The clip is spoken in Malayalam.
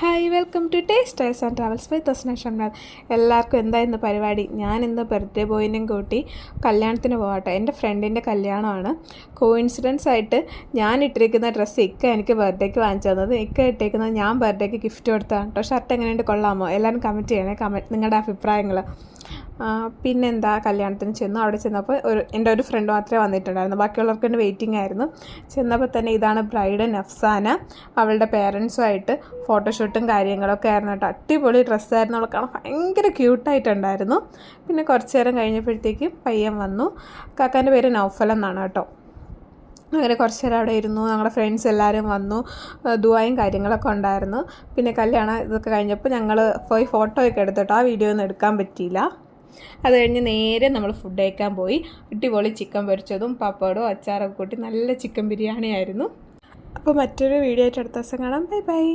Hi welcome to taste styles and travels by Thasna Shamnath. എല്ലാവർക്കും എന്താ ഇന്ന് പരിപാടി? ഞാൻ ഇന്ന് ബർത്ത്ഡേ ബോയിനും കൂട്ടി കല്യാണത്തിന് പോകട്ടെ. എൻ്റെ ഫ്രണ്ടിൻ്റെ കല്യാണമാണ്. കോയിൻസിഡൻസ് ആയിട്ട് ഞാൻ ഇട്ടിരിക്കുന്ന ഡ്രസ്സ് ഇക്ക എനിക്ക് ബർത്ത്ഡേക്ക് വാങ്ങിച്ചു തന്നത്. ഇക്ക ഇട്ടേക്കുന്നത് ഞാൻ ബർത്ത്ഡേക്ക് ഗിഫ്റ്റ് കൊടുത്തതാണ് കേട്ടോ. ഷർട്ട് എങ്ങനെയുണ്ട്, കൊള്ളാമോ? എല്ലാവരും കമൻറ്റ് ചെയ്യണേ, നിങ്ങളുടെ അഭിപ്രായങ്ങൾ. പിന്നെന്താ, കല്യാണത്തിന് ചെന്നു. അവിടെ ചെന്നപ്പോൾ എൻ്റെ ഒരു ഫ്രണ്ട് മാത്രമേ വന്നിട്ടുണ്ടായിരുന്നു, ബാക്കിയുള്ളവർക്ക് എൻ്റെ വെയിറ്റിംഗ് ആയിരുന്നു. ചെന്നപ്പോൾ തന്നെ ഇതാണ് ബ്രൈഡ് നഫ്സാന. അവളുടെ പേരൻസുമായിട്ട് ഫോട്ടോഷൂട്ടും കാര്യങ്ങളൊക്കെ ആയിരുന്നു കേട്ടോ. അടിപൊളി ഡ്രസ്സായിരുന്നു, അവളെ കാണാൻ ഭയങ്കര ക്യൂട്ടായിട്ടുണ്ടായിരുന്നു. പിന്നെ കുറച്ച് നേരം കഴിഞ്ഞപ്പോഴത്തേക്കും പയ്യൻ വന്നു. കാക്കാൻ്റെ പേര് നൗഫൽ എന്നാണ് കേട്ടോ. അങ്ങനെ കുറച്ച് നേരം അവിടെ ഇരുന്നു. ഞങ്ങളുടെ ഫ്രണ്ട്സ് എല്ലാവരും വന്നു, ദുആയും കാര്യങ്ങളൊക്കെ ഉണ്ടായിരുന്നു. പിന്നെ കല്യാണം ഇതൊക്കെ കഴിഞ്ഞപ്പോൾ ഞങ്ങൾ പോയി ഫോട്ടോയൊക്കെ എടുത്തിട്ടോ. ആ വീഡിയോ ഒന്നും എടുക്കാൻ പറ്റിയില്ല. അത് കഴിഞ്ഞ് നേരെ നമ്മൾ ഫുഡ് കഴിക്കാൻ പോയി. അടിപൊളി ചിക്കൻ പൊരിച്ചതും പപ്പടവും അച്ചാറൊക്കെ കൂട്ടി നല്ല ചിക്കൻ ബിരിയാണി ആയിരുന്നു. അപ്പോൾ മറ്റൊരു വീഡിയോ ആയിട്ട് അടുത്ത ദിവസം കാണാം. Bye bye.